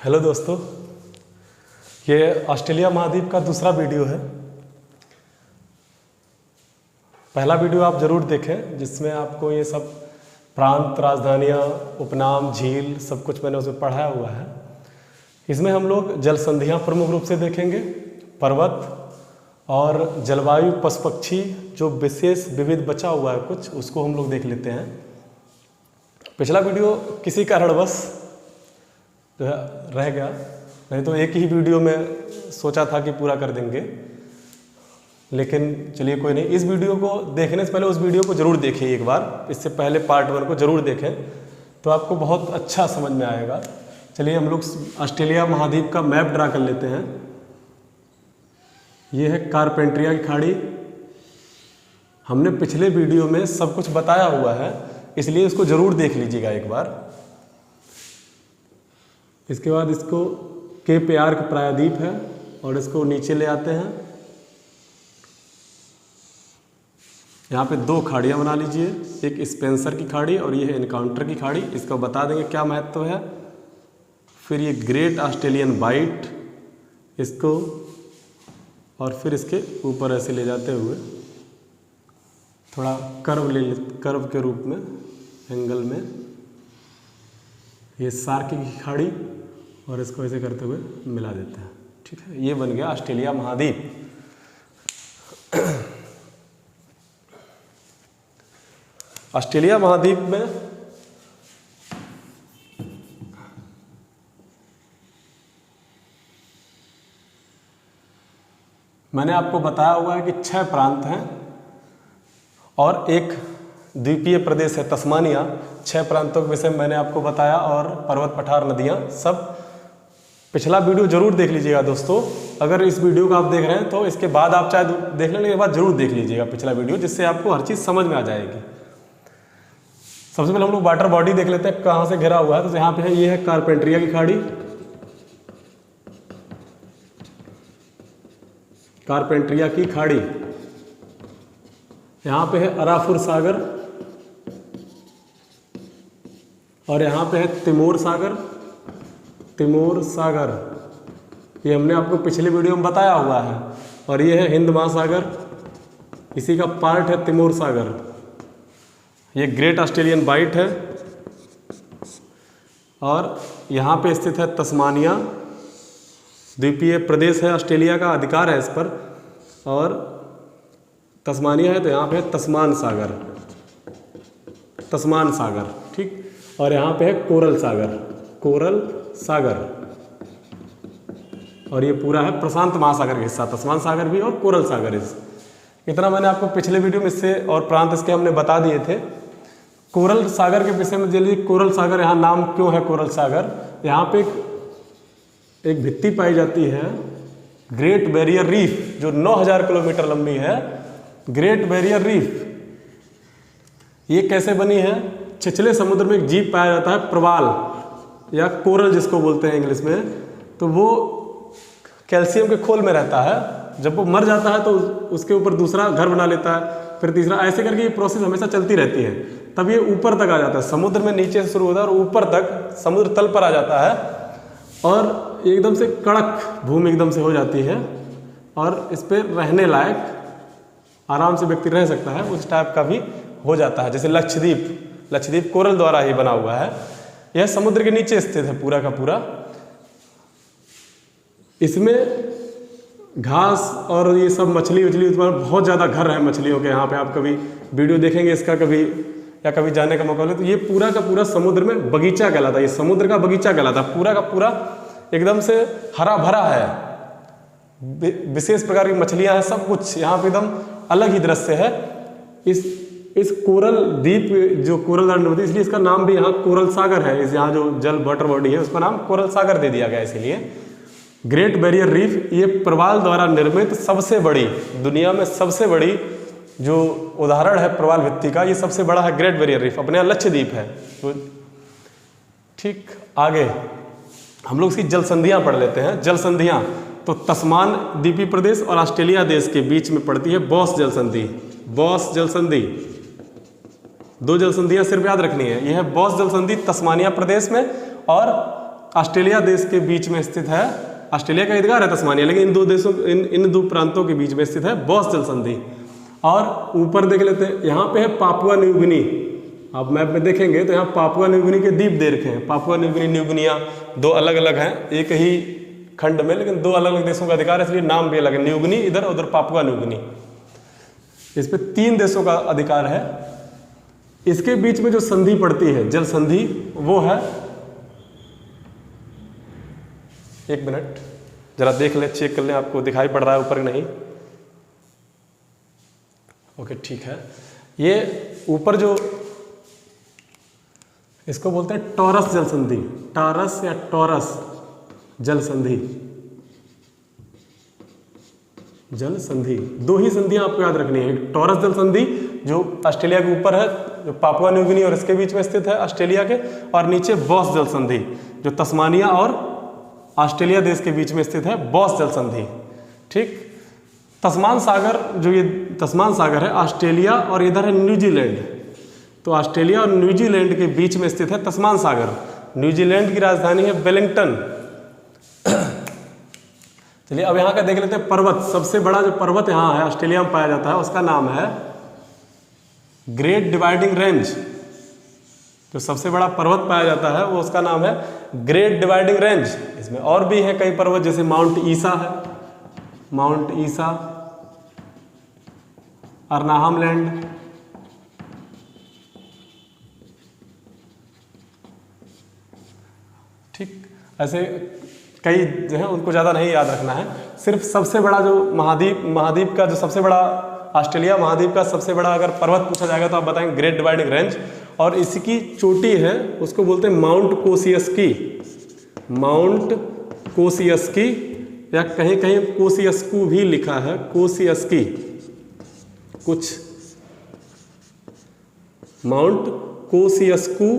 Hello दोस्तों, ये Australia महाद्वीप का दूसरा वीडियो है। पहला वीडियो आप ज़रूर देखें जिसमें आपको ये सब प्रांत, राजधानियाँ, उपनाम, झील सब कुछ मैंने उसमें पढ़ाया हुआ है। इसमें हम लोग जल संधियाँ प्रमुख रूप से देखेंगे, पर्वत और जलवायु, पशु पक्षी जो विशेष विविध बचा हुआ है कुछ, उसको हम लोग देख लेते हैं। पिछला वीडियो किसी कारणवश जो है रह गया, नहीं तो एक ही वीडियो में सोचा था कि पूरा कर देंगे, लेकिन चलिए कोई नहीं। इस वीडियो को देखने से पहले उस वीडियो को ज़रूर देखिए एक बार, इससे पहले पार्ट 1 को ज़रूर देखें तो आपको बहुत अच्छा समझ में आएगा। चलिए हम लोग ऑस्ट्रेलिया महाद्वीप का मैप ड्रा कर लेते हैं। ये है कारपेंट्रिया की खाड़ी। हमने पिछले वीडियो में सब कुछ बताया हुआ है, इसलिए इसको ज़रूर देख लीजिएगा एक बार। इसके बाद इसको केप यार्क प्रायद्वीप है और इसको नीचे ले आते हैं। यहाँ पे 2 खाड़ियाँ बना लीजिए, एक स्पेंसर की खाड़ी और ये है एनकाउंटर की खाड़ी। इसका बता देंगे क्या महत्व है। फिर ये ग्रेट ऑस्ट्रेलियन बाइट, इसको और फिर इसके ऊपर ऐसे ले जाते हुए थोड़ा कर्व के रूप में, एंगल में, ये सार्क की खाड़ी और इसको ऐसे करते हुए मिला देते हैं। ठीक है, ये बन गया ऑस्ट्रेलिया महाद्वीप। ऑस्ट्रेलिया महाद्वीप में मैंने आपको बताया हुआ है कि 6 प्रांत हैं और एक द्वीपीय प्रदेश है तस्मानिया। 6 प्रांतों के विषय में मैंने आपको बताया और पर्वत, पठार, नदियाँ सब। पिछला वीडियो जरूर देख लीजिएगा दोस्तों। अगर इस वीडियो को आप देख रहे हैं तो इसके बाद आप चाहे देख लेने के बाद जरूर देख लीजिएगा पिछला वीडियो, जिससे आपको हर चीज़ समझ में आ जाएगी। सबसे पहले हम लोग वाटर बॉडी देख लेते हैं कहाँ से घिरा हुआ है। तो यहाँ पे है, ये है कारपेंट्रिया की खाड़ी, कारपेंट्रिया की खाड़ी। यहाँ पे है अराफुर सागर और यहाँ पे है तिमोर सागर। तिमोर सागर ये हमने आपको पिछले वीडियो में बताया हुआ है। और ये है हिंद महासागर, इसी का पार्ट है तिमोर सागर। ये ग्रेट ऑस्ट्रेलियन बाइट है और यहाँ पे स्थित है तस्मानिया, द्वीपीय प्रदेश है, ऑस्ट्रेलिया का अधिकार है इस पर। और तस्मानिया है तो यहाँ पे है तस्मान सागर, तस्मान सागर। ठीक, और यहाँ पे है कोरल सागर, कोरल सागर। और ये पूरा है प्रशांत महासागर का हिस्सा, तस्मान सागर भी और कोरल सागर। इतना मैंने आपको पिछले वीडियो में इससे और प्रांत इसके हमने बता दिए थे। कोरल सागर के विषय में जल्दी, कोरल सागर यहाँ नाम क्यों है कोरल सागर? यहाँ पे एक भित्ति पाई जाती है, ग्रेट बैरियर रीफ, जो 9000 किलोमीटर लंबी है। ग्रेट बैरियर रीफ ये कैसे बनी है? छिछले समुद्र में एक जीव पाया जाता है, प्रवाल या कोरल जिसको बोलते हैं इंग्लिश में। तो वो कैल्शियम के खोल में रहता है। जब वो मर जाता है तो उसके ऊपर दूसरा घर बना लेता है, फिर तीसरा, ऐसे करके ये प्रोसेस हमेशा चलती रहती है। तब ये ऊपर तक आ जाता है, समुद्र में नीचे से शुरू होता है और ऊपर तक समुद्र तल पर आ जाता है और एकदम से कड़क भूमि एकदम से हो जाती है और इस पर रहने लायक आराम से व्यक्ति रह सकता है, उस टाइप का भी हो जाता है। जैसे लक्षद्वीप, लक्षद्वीप कोरल द्वारा ही बना हुआ है। यह समुद्र के नीचे स्थित है पूरा का पूरा। इसमें घास और ये सब मछली उछली बहुत ज़्यादा घर है मछलियों के। यहाँ पे आप कभी वीडियो देखेंगे इसका कभी, या कभी जाने का मौका मिले तो ये पूरा का पूरा समुद्र में बगीचा कहलाता है। ये समुद्र का बगीचा कहलाता है, पूरा का पूरा एकदम से हरा भरा है। विशेष प्रकार की मछलियाँ हैं, सब कुछ यहाँ पे एकदम अलग ही दृश्य है। इस कोरल द्वीप, जो कोरल नदी, इसलिए इसका नाम भी यहाँ कोरल सागर है। इस यहाँ जो जल वाटर बॉडी है उसका नाम कोरल सागर दे दिया गया इसीलिए। ग्रेट बैरियर रीफ ये प्रवाल द्वारा निर्मित सबसे बड़ी, दुनिया में सबसे बड़ी जो उदाहरण है प्रवाल भित्ति का, ये सबसे बड़ा है ग्रेट बैरियर रीफ, अपने यहाँ लक्षद्वीप है। तो ठीक, आगे हम लोग इसकी जल संधियाँ पढ़ लेते हैं। जल संधियाँ तो तस्मान द्वीपीय प्रदेश और ऑस्ट्रेलिया देश के बीच में पड़ती है बॉस जल संधि। बॉस जल संधि, 2 जल संधियाँ सिर्फ याद रखनी है। यह है बॉस जल संधि तस्मानिया प्रदेश में और ऑस्ट्रेलिया देश के बीच में स्थित है। ऑस्ट्रेलिया का ईदगाह है तस्मानिया, लेकिन इन दो देशों इन दो प्रांतों के बीच में स्थित है बॉस जल संधि। और ऊपर देख लेते हैं, यहाँ पे है पापुआ न्यू गिनी। आप मैप में देखेंगे तो यहाँ पापुआ न्यू गिनी के द्वीप दे रखे हैं। Papua New Guinea, new Guinea दो अलग अलग हैं, एक ही खंड में लेकिन दो अलग अलग देशों का अधिकार है, इसलिए नाम भी अलग है। न्यू गिनी इधर, उधर पापुआ न्यू गिनी। इस पे 3 देशों का अधिकार है। इसके बीच में जो संधि पड़ती है, जल संधि, वो है, एक मिनट जरा देख ले, चेक कर ले, आपको दिखाई पड़ रहा है ऊपर नहीं? ओके ठीक है। ये ऊपर जो इसको बोलते हैं टॉरस जल संधि, टॉरस या टॉरस जल संधि, जल संधि। 2 ही संधियां आपको याद रखनी है। टॉरस जल संधि जो ऑस्ट्रेलिया के ऊपर है, जो पापुआ न्यू गिनी और इसके बीच में स्थित है ऑस्ट्रेलिया के, और नीचे बॉस जल संधि जो तस्मानिया और ऑस्ट्रेलिया देश के बीच में स्थित है, बॉस जल संधि। ठीक। तस्मान सागर, जो ये तस्मान सागर है, ऑस्ट्रेलिया और इधर है न्यूजीलैंड, तो ऑस्ट्रेलिया और न्यूजीलैंड के बीच में स्थित है तस्मान सागर। न्यूजीलैंड की राजधानी है वेलिंगटन। चलिए अब यहाँ का देख लेते हैं पर्वत। सबसे बड़ा जो पर्वत यहाँ है ऑस्ट्रेलिया में पाया जाता है, उसका नाम है ग्रेट डिवाइडिंग रेंज। जो सबसे बड़ा पर्वत पाया जाता है वो उसका नाम है ग्रेट डिवाइडिंग रेंज। इसमें और भी है कई पर्वत, जैसे माउंट ईसा है, माउंट ईसा, अर्नाहम लैंड, ठीक। ऐसे कई जो है, उनको ज़्यादा नहीं याद रखना है। सिर्फ सबसे बड़ा जो महाद्वीप का जो सबसे बड़ा, ऑस्ट्रेलिया महाद्वीप का सबसे बड़ा अगर पर्वत पूछा जाएगा तो आप बताएंगे ग्रेट डिवाइडिंग रेंज। और इसकी चोटी है, उसको बोलते हैं माउंट कोसियस्की, माउंट कोसियस्की, या कहीं कहीं कोसियस्कू भी लिखा है, कोसियस्की कुछ, माउंट कोसियस्कू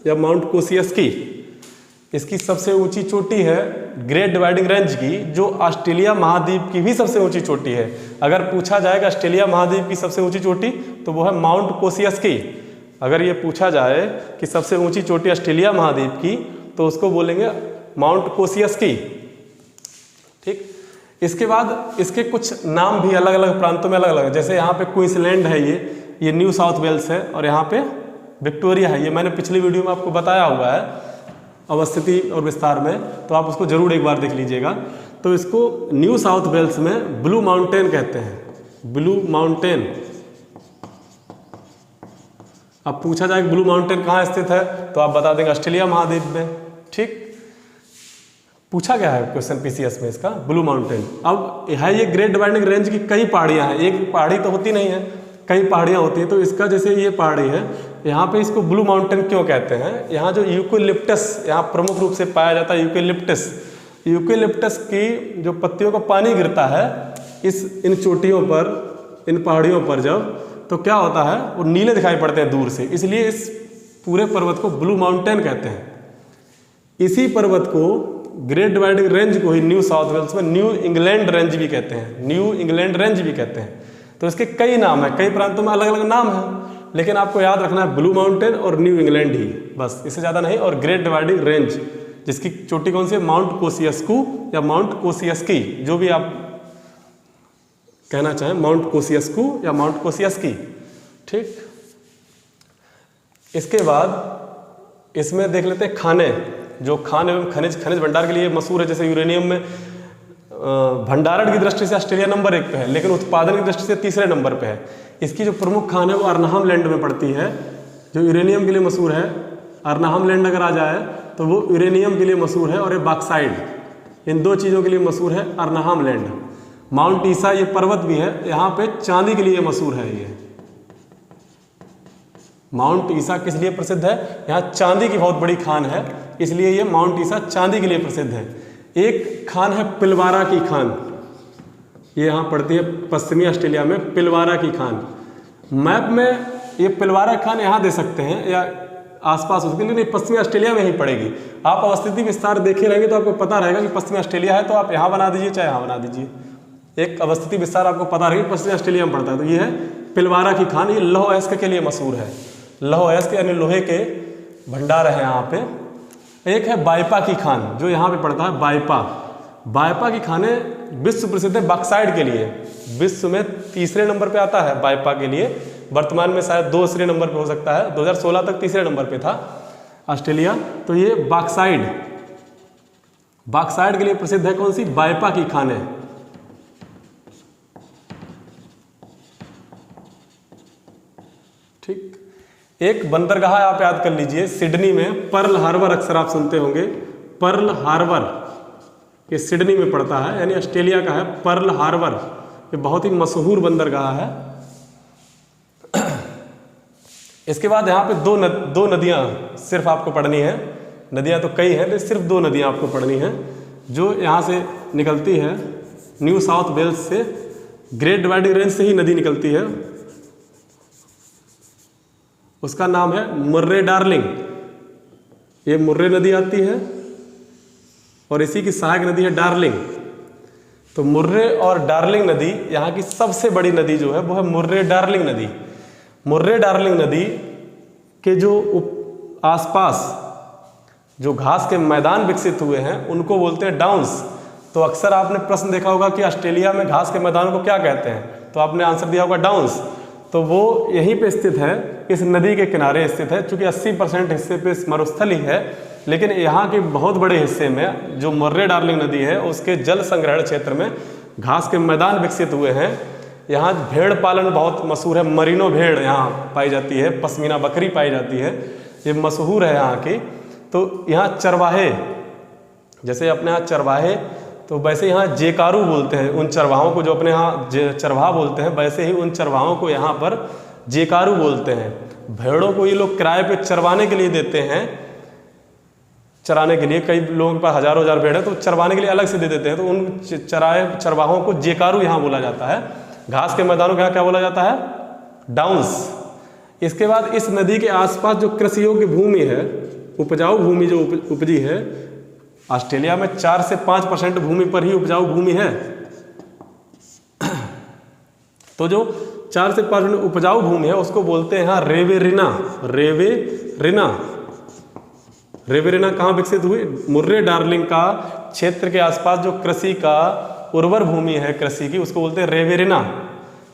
या माउंट कोसियस्की। इसकी सबसे ऊंची चोटी है ग्रेट डिवाइडिंग रेंज की, जो ऑस्ट्रेलिया महाद्वीप की भी सबसे ऊंची चोटी है। अगर पूछा जाएगा ऑस्ट्रेलिया महाद्वीप की सबसे ऊंची चोटी तो वो है माउंट कोसियस्की। अगर ये पूछा जाए कि सबसे ऊंची चोटी ऑस्ट्रेलिया महाद्वीप की, तो उसको बोलेंगे माउंट कोसियस्की। ठीक। इसके बाद इसके कुछ नाम भी अलग अलग प्रांतों में अलग अलग, जैसे यहाँ पे क्वींसलैंड है, ये न्यू साउथ वेल्स है, और यहाँ पे विक्टोरिया है। ये मैंने पिछली वीडियो में आपको बताया हुआ है अवस्थिति और विस्तार में, तो आप उसको जरूर एक बार देख लीजिएगा। तो इसको न्यू साउथ वेल्स में ब्लू माउंटेन कहते हैं, ब्लू माउंटेन। अब पूछा जाए ब्लू माउंटेन कहाँ स्थित है, तो आप बता देंगे ऑस्ट्रेलिया महाद्वीप में। ठीक। पूछा गया है क्वेश्चन पीसीएस में इसका, ब्लू माउंटेन। अब है ये ग्रेट डिवाइडिंग रेंज की कई पहाड़ियाँ हैं, एक पहाड़ी तो होती नहीं है, कई पहाड़ियाँ होती हैं। तो इसका जैसे ये पहाड़ी है, यहाँ पे इसको ब्लू माउंटेन क्यों कहते हैं? यहाँ जो यूकेलिप्टस यहाँ प्रमुख रूप से पाया जाता है, यूकेलिप्टस की जो पत्तियों का पानी गिरता है इन चोटियों पर, इन पहाड़ियों पर जब, तो क्या होता है, वो नीले दिखाई पड़ते हैं दूर से, इसलिए इस पूरे पर्वत को ब्लू माउंटेन कहते हैं। इसी पर्वत को, ग्रेट डिवाइडिंग रेंज को ही न्यू साउथ वेल्स में न्यू इंग्लैंड रेंज भी कहते हैं, न्यू इंग्लैंड रेंज भी कहते हैं। तो इसके कई नाम हैं, कई प्रांतों में अलग अलग नाम हैं, लेकिन आपको याद रखना है ब्लू माउंटेन और न्यू इंग्लैंड ही, बस, इससे ज़्यादा नहीं। और ग्रेट डिवाइडिंग रेंज, जिसकी चोटी कौन सी है, माउंट कोसियस्कू या माउंट कोसियस्की, जो भी आप कहना चाहें, माउंट कोसियस्कू या माउंट कोसियस्की। ठीक। इसके बाद इसमें देख लेते हैं खाने, जो खान एवं खनिज भंडार के लिए मशहूर है। जैसे यूरेनियम में भंडारण की दृष्टि से ऑस्ट्रेलिया नंबर 1 पे है, लेकिन उत्पादन की दृष्टि से तीसरे नंबर पे है। इसकी जो प्रमुख खान है वो अर्नाहम लैंड में पड़ती है, जो यूरेनियम के लिए मशहूर है। अर्नाहम लैंड अगर आ जाए तो वो यूरेनियम के लिए मशहूर है, और ये बॉक्साइड, इन 2 चीज़ों के लिए मशहूर है अर्नाहम लैंड। माउंट ईसा ये पर्वत भी है, यहाँ पे चांदी के लिए मशहूर है। ये माउंट ईसा किस लिए प्रसिद्ध है? यहाँ चांदी की बहुत बड़ी खान है, इसलिए ये माउंट ईसा चांदी के लिए प्रसिद्ध है। एक खान है पिलवारा की खान, ये यहाँ पड़ती है पश्चिमी ऑस्ट्रेलिया में, पिलवारा की खान। मैप में ये पिलवारा खान यहाँ दे सकते हैं या आसपास उसके लिए, नहीं, पश्चिमी ऑस्ट्रेलिया में ही पड़ेगी। आप अवस्थिति विस्तार देखे रहेंगे तो आपको पता रहेगा कि पश्चिमी ऑस्ट्रेलिया है, तो आप यहाँ बना दीजिए चाहे यहाँ बना दीजिए, एक अवस्थिति विस्तार आपको पता रहेगी पश्चिमी ऑस्ट्रेलिया में पड़ता है। तो ये है पिलवारा की खान, ये लौह अयस्क के लिए मशहूर है। लौह अयस्क यानी लोहे के भंडार है यहाँ पे। एक है बाइपा की खान जो यहाँ पे पड़ता है, बाइपा। बाइपा की खाने विश्व प्रसिद्ध है बॉक्साइट के लिए, विश्व में तीसरे नंबर पे आता है बाइपा के लिए। वर्तमान में शायद दूसरे नंबर पे हो सकता है, 2016 तक तीसरे नंबर पे था ऑस्ट्रेलिया। तो ये बॉक्साइट के लिए प्रसिद्ध है कौन सी, बाइपा की खाने। ठीक, एक बंदरगाह आप याद कर लीजिए सिडनी में, पर्ल हार्बर, अक्सर आप सुनते होंगे पर्ल हार्बर, ये सिडनी में पड़ता है, यानी ऑस्ट्रेलिया का है पर्ल हार्बर। ये बहुत ही मशहूर बंदरगाह है। इसके बाद यहाँ पे दो नदियाँ सिर्फ आपको पढ़नी है, नदियाँ तो कई हैं लेकिन सिर्फ 2 नदियाँ आपको पढ़नी हैं जो यहाँ से निकलती है, न्यू साउथ वेल्स से, ग्रेट डिवाइडिंग रेंज से ही नदी निकलती है। उसका नाम है मुर्रे डार्लिंग, ये मुर्रे नदी आती है और इसी की सहायक नदी है डार्लिंग। तो मुर्रे और डार्लिंग नदी यहाँ की सबसे बड़ी नदी जो है वो है मुर्रे डार्लिंग नदी। मुर्रे डार्लिंग नदी के जो आसपास जो घास के मैदान विकसित हुए हैं उनको बोलते हैं डाउन्स। तो अक्सर आपने प्रश्न देखा होगा कि ऑस्ट्रेलिया में घास के मैदानों को क्या कहते हैं, तो आपने आंसर दिया होगा डाउन्स। तो वो यहीं पे स्थित है, इस नदी के किनारे स्थित है। चूंकि 80% हिस्से पे मरुस्थल ही है, लेकिन यहाँ के बहुत बड़े हिस्से में जो मुर्रे डार्लिंग नदी है उसके जल संग्रहण क्षेत्र में घास के मैदान विकसित हुए हैं। यहाँ भेड़ पालन बहुत मशहूर है, मरीनो भेड़ यहाँ पाई जाती है, पश्मीना बकरी पाई जाती है, ये मशहूर है यहाँ की। तो यहाँ चरवाहे, जैसे अपने यहाँ चरवाहे, तो वैसे यहाँ जेकारू बोलते हैं उन चरवाहों को, जो अपने यहाँ चरवाहा बोलते हैं, वैसे ही उन चरवाहों को यहाँ पर जेकारू बोलते हैं। भेड़ों को ये लोग किराए पे चरवाने के लिए देते हैं, चराने के लिए, कई लोगों के पास हजारों हजार भेड़ है तो चरवाने के लिए अलग से दे देते हैं, तो उन चरवाहों को जेकारू यहाँ बोला जाता है। घास के मैदानों को यहाँ क्या बोला जाता है, डाउन्स। इसके बाद इस नदी के आसपास जो कृषि योग्य भूमि है, उपजाऊ भूमि जो उपजी है, ऑस्ट्रेलिया में 4 से 5% भूमि पर ही उपजाऊ भूमि है। तो जो 4 से 5% उपजाऊ भूमि है उसको बोलते हैं यहाँ रेवेरिना। रेवेरिना कहाँ विकसित हुई, मुर्रे डार्लिंग का क्षेत्र के आसपास जो कृषि का उर्वर भूमि है कृषि की, उसको बोलते हैं रेवेरिना।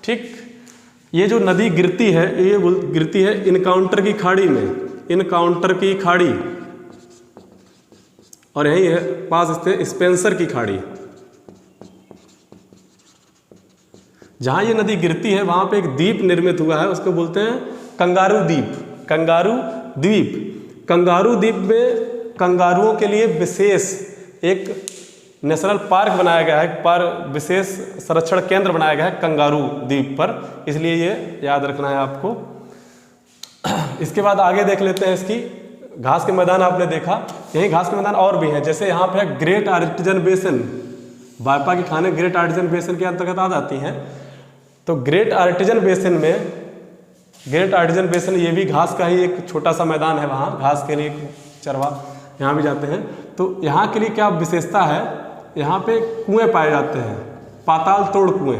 ठीक, ये जो नदी गिरती है ये गिरती है इनकाउंटर की खाड़ी में, इनकाउंटर की खाड़ी, और यही है पास स्थित स्पेंसर की खाड़ी। जहां ये नदी गिरती है वहां पे एक द्वीप निर्मित हुआ है, उसको बोलते हैं कंगारू द्वीप। कंगारू द्वीप, कंगारू द्वीप में कंगारुओं के लिए विशेष एक नेशनल पार्क बनाया गया है, विशेष संरक्षण केंद्र बनाया गया है कंगारू द्वीप पर, इसलिए ये याद रखना है आपको। इसके बाद आगे देख लेते हैं इसकी घास के मैदान। आपने देखा यही घास के मैदान और भी हैं, जैसे यहाँ पे है ग्रेट आर्टिजन बेसन। बाइपा की खाने ग्रेट आर्टिजन बेसन के अंतर्गत आ जाती हैं। तो ग्रेट आर्टिजन बेसन में, ग्रेट आर्टिजन बेसन ये भी घास का ही एक छोटा सा मैदान है, वहाँ घास के लिए चरवा यहाँ भी जाते हैं। तो यहाँ के लिए क्या विशेषता है, यहाँ पे कुएं पाए जाते हैं, पाताल तोड़ कुएं।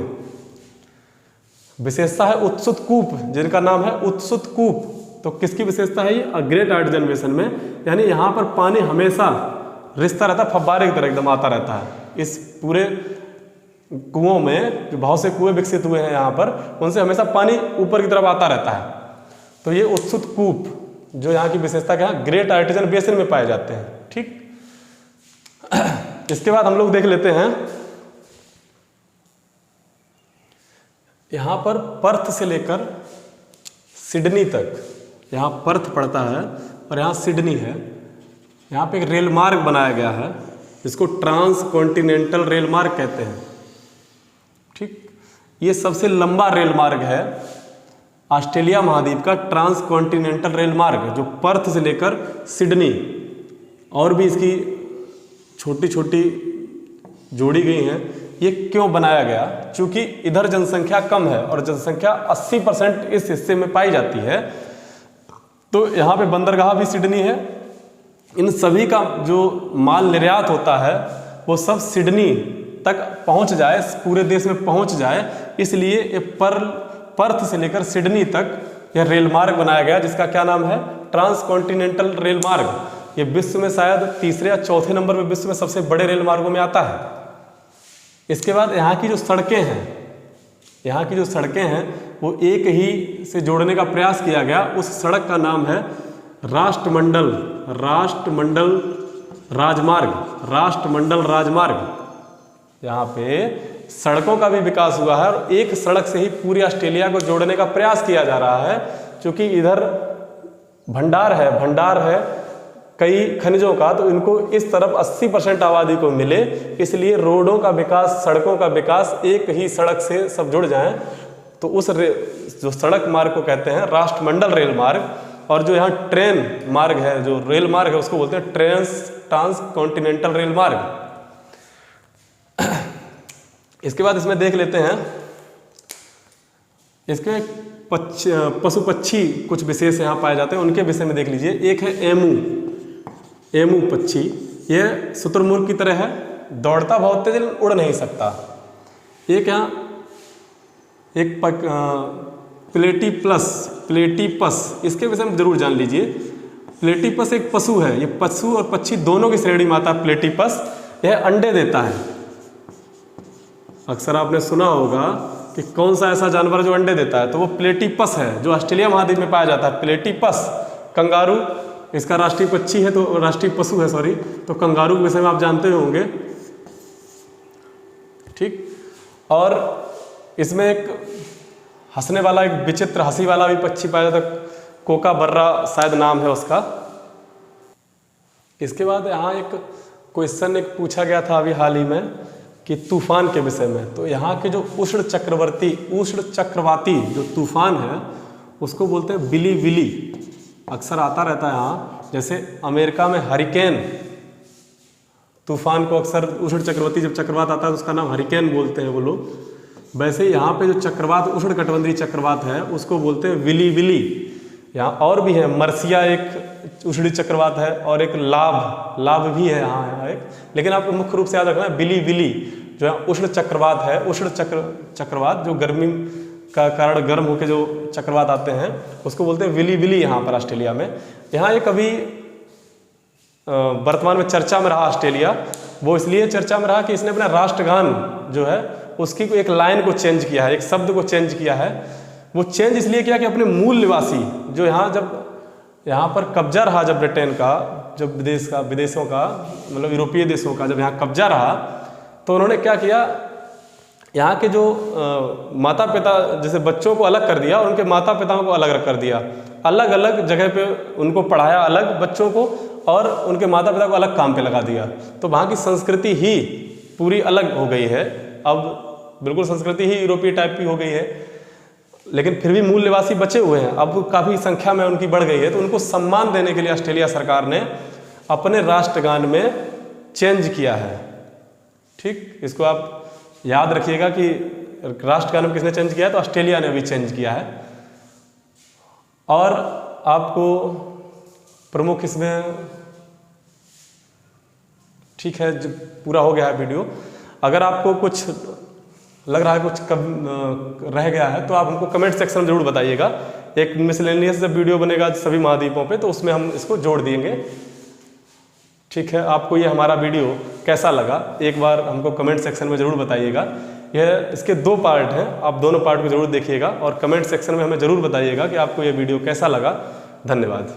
विशेषता है उत्सुत कूप, जिनका नाम है उत्सुत कूप। तो किसकी विशेषता है ये, ग्रेट आर्टिजन बेसन में, यानी यहाँ पर पानी हमेशा रिसता रहता है, फव्वारे की तरह एकदम आता रहता है। इस पूरे कुओं में जो बहुत से कुएं विकसित हुए हैं यहाँ पर, उनसे हमेशा पानी ऊपर की तरफ आता रहता है। तो ये उत्सुत कूप जो यहाँ की विशेषता क्या है, ग्रेट आर्टिजन बेसन में पाए जाते हैं। ठीक, इसके बाद हम लोग देख लेते हैं यहाँ पर पर्थ से लेकर सिडनी तक, यहाँ पर्थ पड़ता है और यहाँ सिडनी है। यहाँ पे एक रेल मार्ग बनाया गया है, इसको ट्रांस कॉन्टिनेंटल रेल मार्ग कहते हैं। ठीक, ये सबसे लंबा रेल मार्ग है ऑस्ट्रेलिया महाद्वीप का, ट्रांस कॉन्टिनेंटल रेल मार्ग, जो पर्थ से लेकर सिडनी, और भी इसकी छोटी छोटी जोड़ी गई हैं। ये क्यों बनाया गया, क्योंकि इधर जनसंख्या कम है और जनसंख्या 80% इस हिस्से में पाई जाती है। तो यहाँ पे बंदरगाह भी सिडनी है। इन सभी का जो माल निर्यात होता है वो सब सिडनी तक पहुँच जाए, पूरे देश में पहुँच जाए, इसलिए ये पर्थ से लेकर सिडनी तक यह रेल मार्ग बनाया गया, जिसका क्या नाम है, ट्रांस कॉन्टिनेंटल रेल मार्ग। ये विश्व में शायद तीसरे या चौथे नंबर में विश्व में सबसे बड़े रेल मार्गों में आता है। इसके बाद यहाँ की जो सड़कें हैं, यहाँ की जो सड़कें हैं वो एक ही से जोड़ने का प्रयास किया गया। उस सड़क का नाम है राष्ट्रमंडल राजमार्ग, राष्ट्रमंडल राजमार्ग। यहाँ पे सड़कों का भी विकास हुआ है और एक सड़क से ही पूरी ऑस्ट्रेलिया को जोड़ने का प्रयास किया जा रहा है, क्योंकि इधर भंडार है कई खनिजों का, तो इनको इस तरफ 80% आबादी को मिले, इसलिए रोडों का विकास, सड़कों का विकास एक ही सड़क से सब जुड़ जाएं। तो उस जो सड़क मार्ग को कहते हैं राष्ट्रमंडल रेल मार्ग, और जो यहाँ ट्रेन मार्ग है, जो रेल मार्ग है, उसको बोलते हैं ट्रांसकॉन्टिनेंटल रेल मार्ग। इसके बाद इसमें देख लेते हैं, इसके पशु पक्षी कुछ विशेष यहाँ पाए जाते हैं, उनके विषय में देख लीजिए। एक है एमू पक्षी। यह शुतुरमुर्ग की तरह है, दौड़ता बहुत तेज लेकिन उड़ नहीं सकता। एक यहाँ एक प्लेटिपस, इसके विषय में जरूर जान लीजिए। प्लेटिपस एक पशु है, ये पशु और पक्षी दोनों की श्रेणी में आता है। प्लेटिपस यह अंडे देता है। अक्सर आपने सुना होगा कि कौन सा ऐसा जानवर जो अंडे देता है, तो वो प्लेटिपस है, जो ऑस्ट्रेलिया महाद्वीप में पाया जाता है। प्लेटिपस। कंगारू इसका राष्ट्रीय पक्षी है, तो राष्ट्रीय पशु है सॉरी, तो कंगारू के विषय में आप जानते होंगे, ठीक। और इसमें एक हंसने वाला, एक विचित्र हंसी वाला भी पक्षी पाया जाता है, कोकाबर्रा शायद नाम है उसका। इसके बाद यहाँ एक क्वेश्चन एक पूछा गया था अभी हाल ही में कि तूफान के विषय में। तो यहाँ के जो उष्ण चक्रवाती जो तूफान है उसको बोलते हैं बिली विली। अक्सर आता रहता है यहाँ, जैसे अमेरिका में हरिकेन तूफान को अक्सर उष्ण चक्रवाती, जब चक्रवात आता है तो उसका नाम हरिकेन बोलते हैं वो लोग। वैसे यहाँ पे जो चक्रवात, उष्ण कटिबंधीय चक्रवात है, उसको बोलते हैं विली विली। यहाँ और भी है, मर्सिया एक उष्णी चक्रवात है, और एक लाभ भी है यहाँ एक, लेकिन आपको मुख्य रूप से याद रखना है बिली विली जो है उष्ण चक्रवात है। उष्ण चक्रवात जो गर्मी का कारण गर्म होकर जो चक्रवात आते हैं उसको बोलते हैं विली विली यहाँ पर ऑस्ट्रेलिया में। यहाँ एक अभी वर्तमान में चर्चा में रहा ऑस्ट्रेलिया, वो इसलिए चर्चा में रहा कि इसने अपना राष्ट्रगान जो है उसकी एक लाइन को चेंज किया है, एक शब्द को चेंज किया है। वो चेंज इसलिए किया कि अपने मूल निवासी जो यहाँ पर कब्जा रहा, जब ब्रिटेन का, जब विदेशों का मतलब यूरोपीय देशों का जब यहाँ कब्जा रहा, तो उन्होंने क्या किया, यहाँ के जो माता पिता, जैसे बच्चों को अलग कर दिया और उनके माता पिताओं को अलग कर दिया, अलग अलग जगह पे उनको पढ़ाया अलग बच्चों को, और उनके माता पिता को अलग काम पे लगा दिया। तो वहाँ की संस्कृति ही पूरी अलग हो गई है, अब बिल्कुल संस्कृति ही यूरोपीय टाइप की हो गई है, लेकिन फिर भी मूल निवासी बचे हुए हैं। अब काफ़ी संख्या में उनकी बढ़ गई है, तो उनको सम्मान देने के लिए ऑस्ट्रेलिया सरकार ने अपने राष्ट्रगान में चेंज किया है, ठीक। इसको आप याद रखिएगा कि राष्ट्रगान में किसने चेंज किया है, तो ऑस्ट्रेलिया ने अभी चेंज किया है। और आपको प्रमुख इसमें, ठीक है, जब पूरा हो गया है वीडियो, अगर आपको कुछ लग रहा है कुछ रह गया है तो आप हमको कमेंट सेक्शन में जरूर बताइएगा। एक मिसलेनियस जब वीडियो बनेगा सभी महाद्वीपों पे, तो उसमें हम इसको जोड़ देंगे, ठीक है। आपको ये हमारा वीडियो कैसा लगा एक बार हमको कमेंट सेक्शन में ज़रूर बताइएगा। यह इसके 2 पार्ट हैं, आप दोनों पार्ट को ज़रूर देखिएगा और कमेंट सेक्शन में हमें ज़रूर बताइएगा कि आपको ये वीडियो कैसा लगा। धन्यवाद।